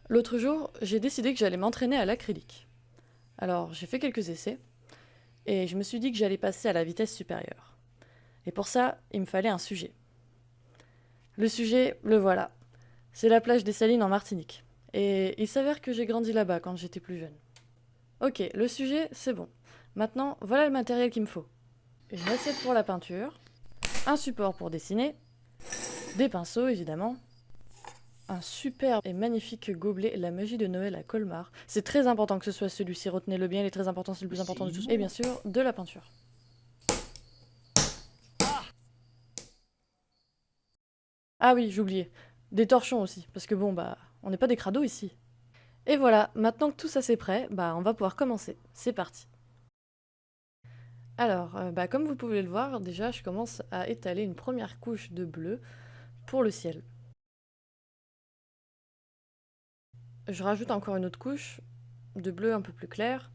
L'autre jour, j'ai décidé que j'allais m'entraîner à l'acrylique. Alors, j'ai fait quelques essais, et je me suis dit que j'allais passer à la vitesse supérieure. Et pour ça, il me fallait un sujet. Le sujet, le voilà. C'est la plage des Salines en Martinique. Et il s'avère que j'ai grandi là-bas quand j'étais plus jeune. Ok, le sujet, c'est bon. Maintenant, voilà le matériel qu'il me faut. Une assiette pour la peinture, un support pour dessiner, des pinceaux évidemment, un super et magnifique gobelet La magie de Noël à Colmar. C'est très important que ce soit celui-ci, retenez-le bien, il est très important, c'est le plus important de tous. Et bien sûr, de la peinture. Ah oui, j'oubliais. Des torchons aussi, parce que bon, bah, on n'est pas des crados ici. Et voilà, maintenant que tout ça c'est prêt, bah, on va pouvoir commencer. C'est parti. Alors, bah, comme vous pouvez le voir, déjà, je commence à étaler une première couche de bleu pour le ciel. Je rajoute encore une autre couche de bleu un peu plus clair.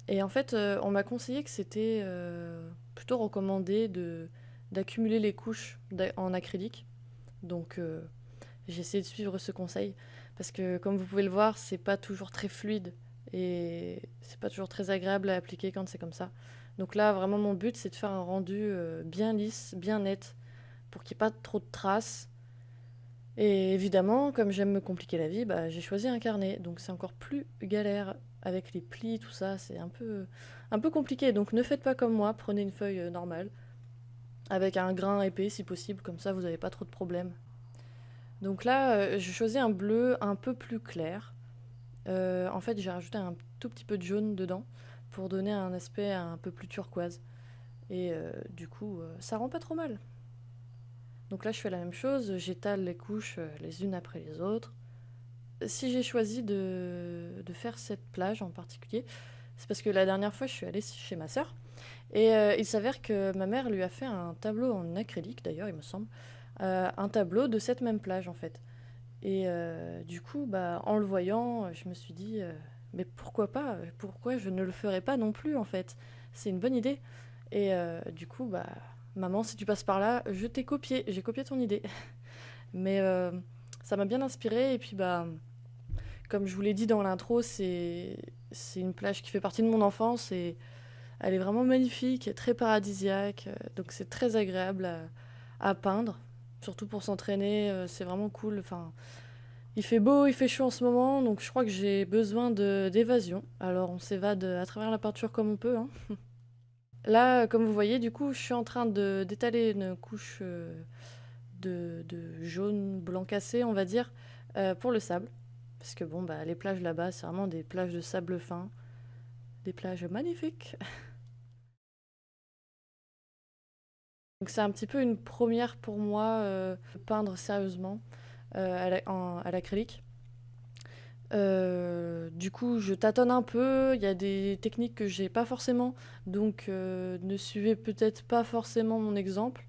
Et en fait, on m'a conseillé que c'était plutôt recommandé d'accumuler les couches en acrylique. Donc, j'ai essayé de suivre ce conseil. Parce que, comme vous pouvez le voir, c'est pas toujours très fluide. Et c'est pas toujours très agréable à appliquer quand c'est comme ça. Donc là, vraiment, mon but, c'est de faire un rendu bien lisse, bien net, pour qu'il n'y ait pas trop de traces. Et évidemment, comme j'aime me compliquer la vie, bah, j'ai choisi un carnet. Donc c'est encore plus galère avec les plis, tout ça. C'est un peu compliqué. Donc ne faites pas comme moi, prenez une feuille normale, avec un grain épais si possible, comme ça vous n'avez pas trop de problèmes. Donc là, j'ai choisi un bleu un peu plus clair. En fait, j'ai rajouté un tout petit peu de jaune dedans pour donner un aspect un peu plus turquoise. Et du coup, ça rend pas trop mal. Donc là, je fais la même chose, j'étale les couches les unes après les autres. Si j'ai choisi de faire cette plage en particulier, c'est parce que la dernière fois, je suis allée chez ma sœur. Et il s'avère que ma mère lui a fait un tableau en acrylique, d'ailleurs, il me semble. Un tableau de cette même plage, en fait. Et du coup, bah, en le voyant, je me suis dit, mais pourquoi pas? Pourquoi je ne le ferais pas non plus, en fait? C'est une bonne idée. Et du coup, bah, maman, si tu passes par là, je t'ai copié. J'ai copié ton idée. Mais ça m'a bien inspiré. Et puis, bah, comme je vous l'ai dit dans l'intro, c'est une plage qui fait partie de mon enfance et elle est vraiment magnifique, très paradisiaque. Donc c'est très agréable à peindre, surtout pour s'entraîner. C'est vraiment cool. Enfin, il fait beau, il fait chaud en ce moment, donc je crois que j'ai besoin d'évasion. Alors on s'évade à travers la peinture comme on peut, hein. Là, comme vous voyez, du coup, je suis en train d'étaler une couche de jaune blanc cassé, on va dire, pour le sable. Parce que bon, bah, les plages là-bas, c'est vraiment des plages de sable fin, des plages magnifiques. Donc c'est un petit peu une première pour moi de peindre sérieusement à l'acrylique. Du coup, je tâtonne un peu, il y a des techniques que j'ai pas forcément, donc ne suivez peut-être pas forcément mon exemple.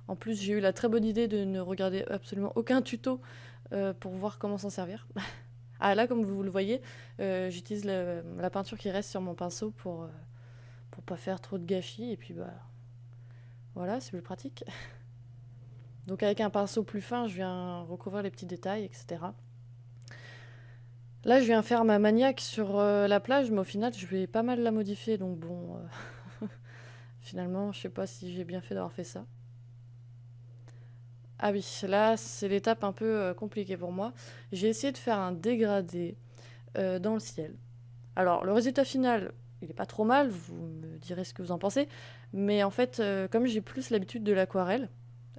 En plus, j'ai eu la très bonne idée de ne regarder absolument aucun tuto pour voir comment s'en servir. Ah là, comme vous le voyez, j'utilise la peinture qui reste sur mon pinceau pour pas faire trop de gâchis, et puis bah voilà, c'est plus pratique. Donc avec un pinceau plus fin, je viens recouvrir les petits détails, etc. Là, je viens faire ma maniaque sur la plage, mais au final, je vais pas mal la modifier, donc bon, finalement, je sais pas si j'ai bien fait d'avoir fait ça. Ah oui, là, c'est l'étape un peu compliquée pour moi. J'ai essayé de faire un dégradé dans le ciel. Alors, le résultat final, il est pas trop mal, vous me direz ce que vous en pensez, mais en fait, comme j'ai plus l'habitude de l'aquarelle,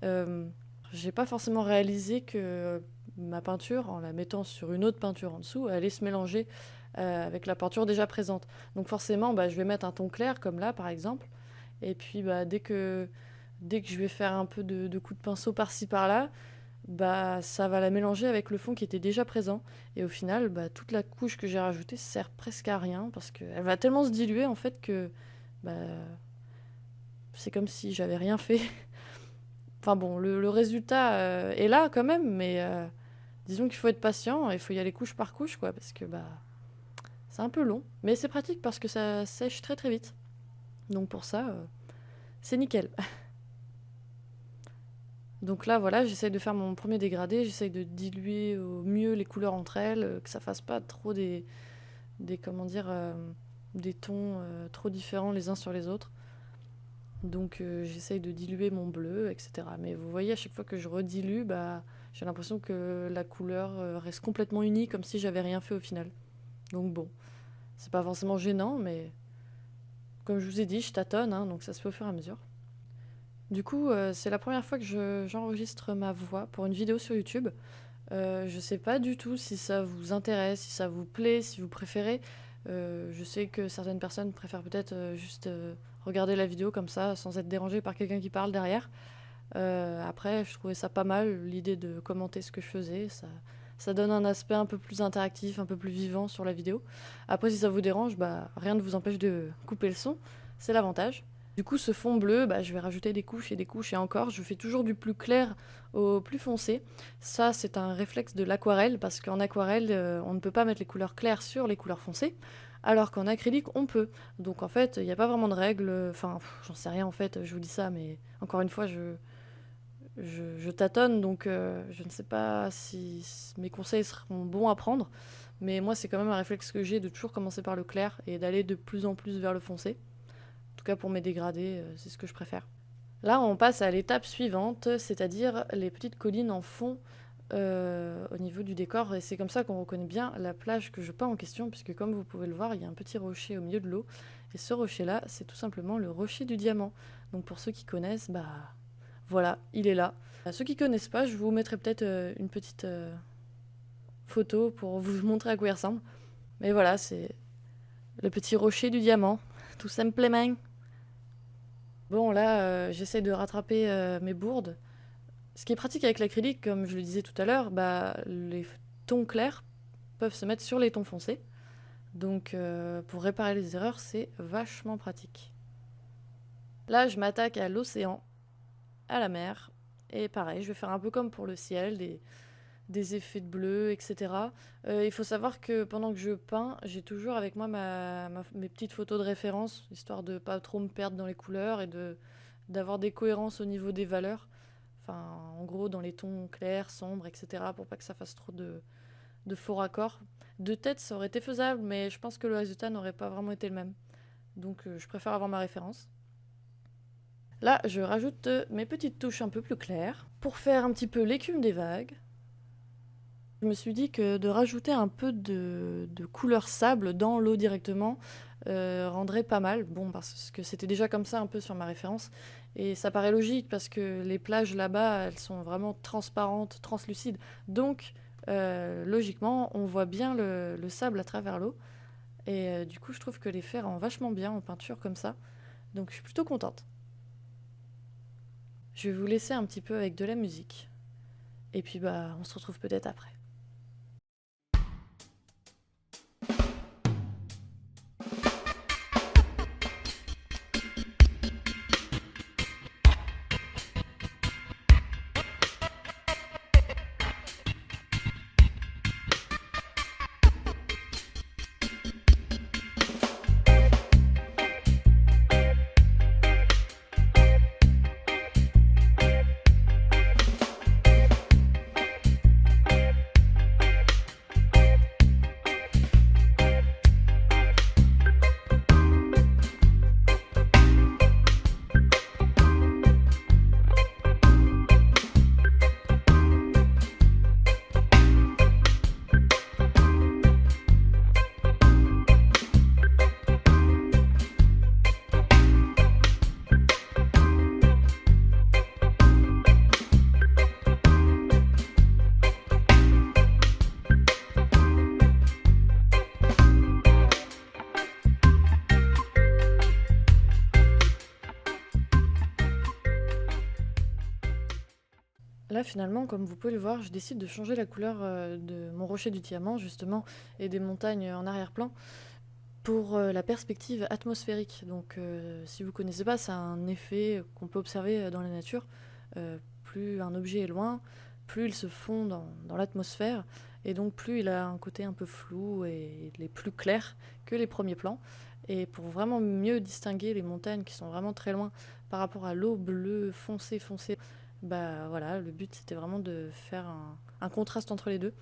euh, j'ai pas forcément réalisé que ma peinture, en la mettant sur une autre peinture en dessous, allait se mélanger avec la peinture déjà présente. Donc forcément, bah, je vais mettre un ton clair, comme là par exemple, et puis bah, dès que je vais faire un peu de coups de pinceau par-ci par-là, bah, ça va la mélanger avec le fond qui était déjà présent. Et au final, bah, toute la couche que j'ai rajoutée sert presque à rien, parce qu'elle va tellement se diluer en fait que bah, c'est comme si j'avais rien fait. Enfin bon, le résultat est là quand même, mais disons qu'il faut être patient, il faut y aller couche par couche, quoi, parce que bah, c'est un peu long. Mais c'est pratique parce que ça sèche très très vite. Donc pour ça, c'est nickel. Donc là, voilà, j'essaye de faire mon premier dégradé, j'essaye de diluer au mieux les couleurs entre elles, que ça fasse pas trop comment dire, des tons trop différents les uns sur les autres. Donc j'essaye de diluer mon bleu, etc. Mais vous voyez, à chaque fois que je redilue, bah, j'ai l'impression que la couleur reste complètement unie, comme si j'avais rien fait au final. Donc bon, c'est pas forcément gênant, mais comme je vous ai dit, je tâtonne, hein, donc ça se fait au fur et à mesure. Du coup, c'est la première fois que j'enregistre ma voix pour une vidéo sur YouTube. Je sais pas du tout si ça vous intéresse, si ça vous plaît, si vous préférez. Je sais que certaines personnes préfèrent peut-être juste regarder la vidéo comme ça, sans être dérangées par quelqu'un qui parle derrière. Après, je trouvais ça pas mal, l'idée de commenter ce que je faisais. Ça donne un aspect un peu plus interactif, un peu plus vivant sur la vidéo. Après, si ça vous dérange, bah, rien ne vous empêche de couper le son. C'est l'avantage. Du coup, ce fond bleu, bah, je vais rajouter des couches et des couches et encore. Je fais toujours du plus clair au plus foncé. Ça, c'est un réflexe de l'aquarelle, parce qu'en aquarelle, on ne peut pas mettre les couleurs claires sur les couleurs foncées, alors qu'en acrylique, on peut. Donc en fait, il n'y a pas vraiment de règles. Enfin, j'en sais rien en fait, je vous dis ça, mais encore une fois, je tâtonne, donc je ne sais pas si mes conseils seront bons à prendre. Mais moi, c'est quand même un réflexe que j'ai de toujours commencer par le clair et d'aller de plus en plus vers le foncé. En tout cas, pour mes dégradés, c'est ce que je préfère. Là, on passe à l'étape suivante, c'est-à-dire les petites collines en fond au niveau du décor. Et c'est comme ça qu'on reconnaît bien la plage que je peins en question, puisque comme vous pouvez le voir, il y a un petit rocher au milieu de l'eau. Et ce rocher-là, c'est tout simplement le rocher du diamant. Donc pour ceux qui connaissent, bah voilà, il est là. Ceux qui connaissent pas, je vous mettrai peut-être une petite photo pour vous montrer à quoi il ressemble. Mais voilà, c'est le petit rocher du diamant, tout simplement. Bon, là, j'essaie de rattraper mes bourdes. Ce qui est pratique avec l'acrylique, comme je le disais tout à l'heure, bah, les tons clairs peuvent se mettre sur les tons foncés. Donc, pour réparer les erreurs, c'est vachement pratique. Là, je m'attaque à l'océan, à la mer. Et pareil, je vais faire un peu comme pour le ciel, des effets de bleu, etc. Il faut savoir que pendant que je peins, j'ai toujours avec moi mes petites photos de référence, histoire de pas trop me perdre dans les couleurs et d'avoir des cohérences au niveau des valeurs. Enfin, en gros, dans les tons clairs, sombres, etc. pour pas que ça fasse trop de faux raccords. De tête, ça aurait été faisable, mais je pense que le résultat n'aurait pas vraiment été le même. Donc, je préfère avoir ma référence. Là, je rajoute mes petites touches un peu plus claires pour faire un petit peu l'écume des vagues. Je me suis dit que de rajouter un peu de couleur sable dans l'eau directement rendrait pas mal. Bon, parce que c'était déjà comme ça un peu sur ma référence. Et ça paraît logique parce que les plages là-bas, elles sont vraiment transparentes, translucides. Donc, logiquement, on voit bien le sable à travers l'eau. Et du coup, je trouve que l'effet rend vachement bien en peinture comme ça. Donc, je suis plutôt contente. Je vais vous laisser un petit peu avec de la musique. Et puis, bah, on se retrouve peut-être après. Là, finalement, comme vous pouvez le voir, je décide de changer la couleur de mon rocher du diamant, justement, et des montagnes en arrière-plan, pour la perspective atmosphérique. Donc, si vous ne connaissez pas, c'est un effet qu'on peut observer dans la nature. Plus un objet est loin, plus il se fond dans l'atmosphère, et donc plus il a un côté un peu flou et il est plus clair que les premiers plans. Et pour vraiment mieux distinguer les montagnes qui sont vraiment très loin par rapport à l'eau bleue foncée, Bah voilà, le but c'était vraiment de faire un contraste entre les deux.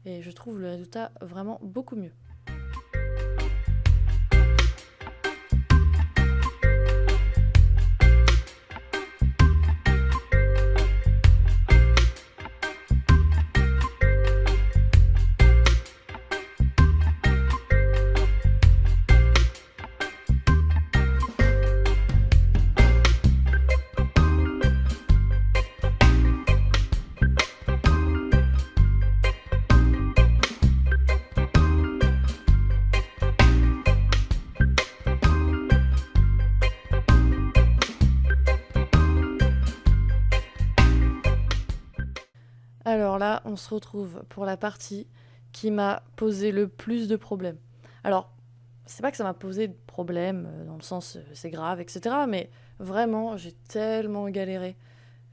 Et je trouve le résultat vraiment beaucoup mieux. Alors là, on se retrouve pour la partie qui m'a posé le plus de problèmes. Alors, c'est pas que ça m'a posé de problème, dans le sens c'est grave, etc. Mais vraiment, j'ai tellement galéré.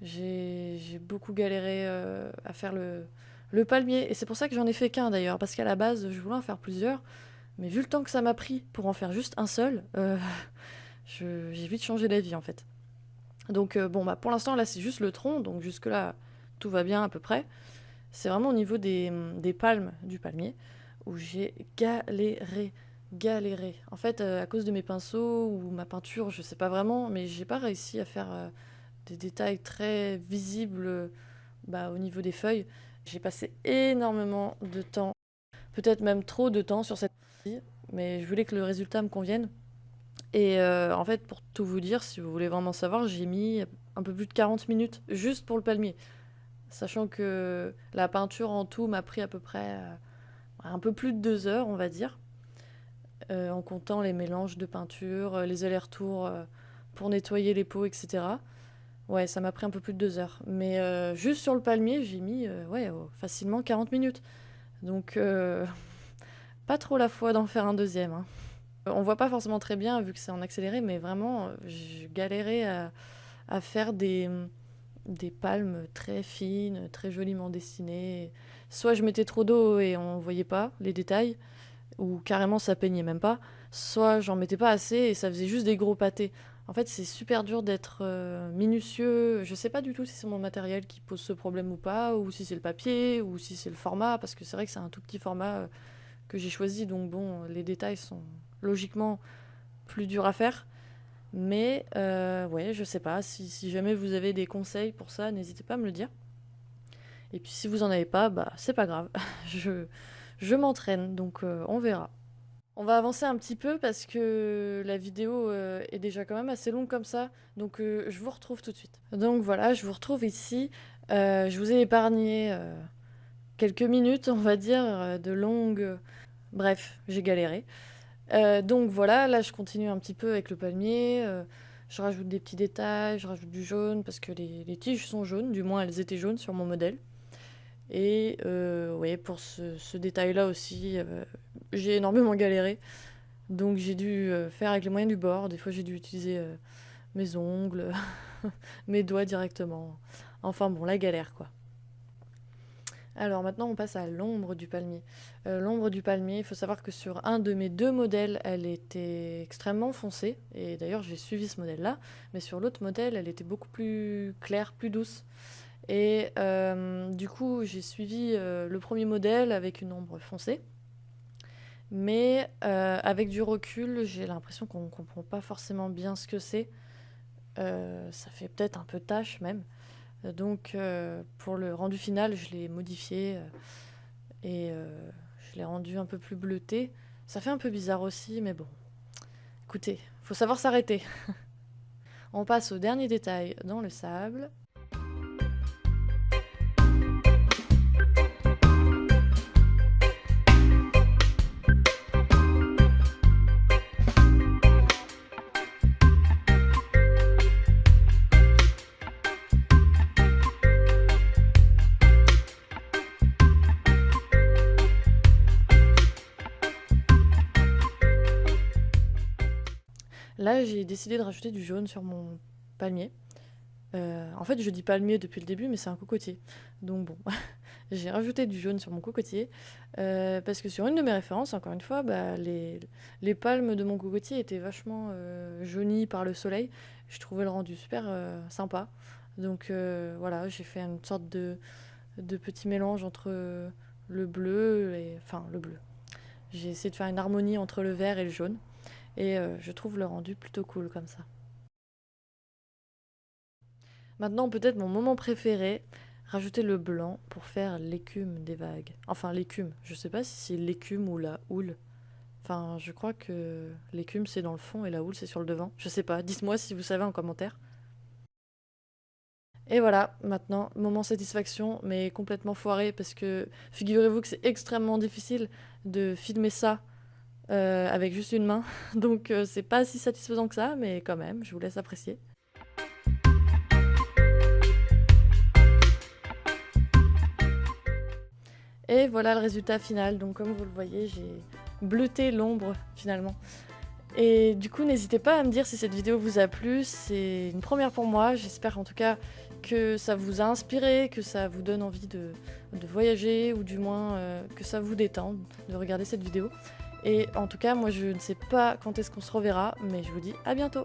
J'ai beaucoup galéré à faire le palmier. Et c'est pour ça que j'en ai fait qu'un d'ailleurs, parce qu'à la base, je voulais en faire plusieurs. Mais vu le temps que ça m'a pris pour en faire juste un seul, j'ai vite changé d'avis en fait. Donc bon, bah pour l'instant, là, c'est juste le tronc, donc jusque-là, tout va bien à peu près. C'est vraiment au niveau des palmes du palmier où j'ai galéré. En fait, à cause de mes pinceaux ou ma peinture, je sais pas vraiment, mais j'ai pas réussi à faire des détails très visibles bah, au niveau des feuilles. J'ai passé énormément de temps, peut-être même trop de temps sur cette partie, mais je voulais que le résultat me convienne. Et en fait, pour tout vous dire, si vous voulez vraiment savoir, j'ai mis un peu plus de 40 minutes juste pour le palmier. Sachant que la peinture en tout m'a pris à peu près un peu plus de 2 heures, on va dire, en comptant les mélanges de peinture, les allers-retours pour nettoyer les pots, etc. Ouais, ça m'a pris un peu plus de 2 heures. Mais juste sur le palmier, j'ai mis ouais, facilement 40 minutes. Donc, pas trop la foi d'en faire un deuxième, hein. On voit pas forcément très bien vu que c'est en accéléré, mais vraiment, j'ai galéré à faire des palmes très fines, très joliment dessinées. Soit je mettais trop d'eau et on voyait pas les détails, ou carrément ça peignait même pas, soit j'en mettais pas assez et ça faisait juste des gros pâtés. En fait, c'est super dur d'être minutieux. Je sais pas du tout si c'est mon matériel qui pose ce problème ou pas, ou si c'est le papier, ou si c'est le format, parce que c'est vrai que c'est un tout petit format que j'ai choisi, donc bon, les détails sont logiquement plus durs à faire. Mais ouais, je sais pas, si jamais vous avez des conseils pour ça, n'hésitez pas à me le dire. Et puis si vous en avez pas, bah c'est pas grave, je m'entraîne, donc on verra. On va avancer un petit peu parce que la vidéo est déjà quand même assez longue comme ça, donc je vous retrouve tout de suite. Donc voilà, je vous retrouve ici. Je vous ai épargné quelques minutes, on va dire, de longues... Bref, j'ai galéré. Donc voilà, là je continue un petit peu avec le palmier. Je rajoute des petits détails, je rajoute du jaune parce que les tiges sont jaunes, du moins elles étaient jaunes sur mon modèle. Et ouais, pour ce détail-là aussi, j'ai énormément galéré. Donc j'ai dû faire avec les moyens du bord. Des fois j'ai dû utiliser mes ongles, mes doigts directement. Enfin bon, la galère quoi. Alors maintenant, on passe à l'ombre du palmier. L'ombre du palmier, il faut savoir que sur un de mes deux modèles, elle était extrêmement foncée. Et d'ailleurs, j'ai suivi ce modèle-là. Mais sur l'autre modèle, elle était beaucoup plus claire, plus douce. Et du coup, j'ai suivi le premier modèle avec une ombre foncée. Mais avec du recul, j'ai l'impression qu'on ne comprend pas forcément bien ce que c'est. Ça fait peut-être un peu tache même. Donc pour le rendu final, je l'ai modifié et je l'ai rendu un peu plus bleuté. Ça fait un peu bizarre aussi, mais bon. Écoutez, faut savoir s'arrêter. On passe au dernier détail dans le sable. Là, j'ai décidé de rajouter du jaune sur mon palmier. En fait, je dis palmier depuis le début, mais c'est un cocotier. Donc bon, j'ai rajouté du jaune sur mon cocotier. Parce que sur une de mes références, encore une fois, bah, les palmes de mon cocotier étaient vachement jaunies par le soleil. Je trouvais le rendu super sympa. Donc voilà, j'ai fait une sorte de petit mélange entre le bleu et... Enfin, le bleu. J'ai essayé de faire une harmonie entre le vert et le jaune. Et je trouve le rendu plutôt cool comme ça. Maintenant, peut-être mon moment préféré, rajouter le blanc pour faire l'écume des vagues. Enfin, l'écume. Je sais pas si c'est l'écume ou la houle. Enfin, je crois que l'écume c'est dans le fond et la houle c'est sur le devant. Je sais pas, dites-moi si vous savez en commentaire. Et voilà, maintenant, moment satisfaction, mais complètement foiré parce que figurez-vous que c'est extrêmement difficile de filmer ça avec juste une main. Donc c'est pas si satisfaisant que ça, mais quand même, je vous laisse apprécier. Et voilà le résultat final. Donc comme vous le voyez, j'ai bleuté l'ombre finalement. Et du coup, n'hésitez pas à me dire si cette vidéo vous a plu. C'est une première pour moi. J'espère en tout cas que ça vous a inspiré, que ça vous donne envie de voyager ou du moins que ça vous détende de regarder cette vidéo. Et en tout cas, moi je ne sais pas quand est-ce qu'on se reverra, mais je vous dis à bientôt.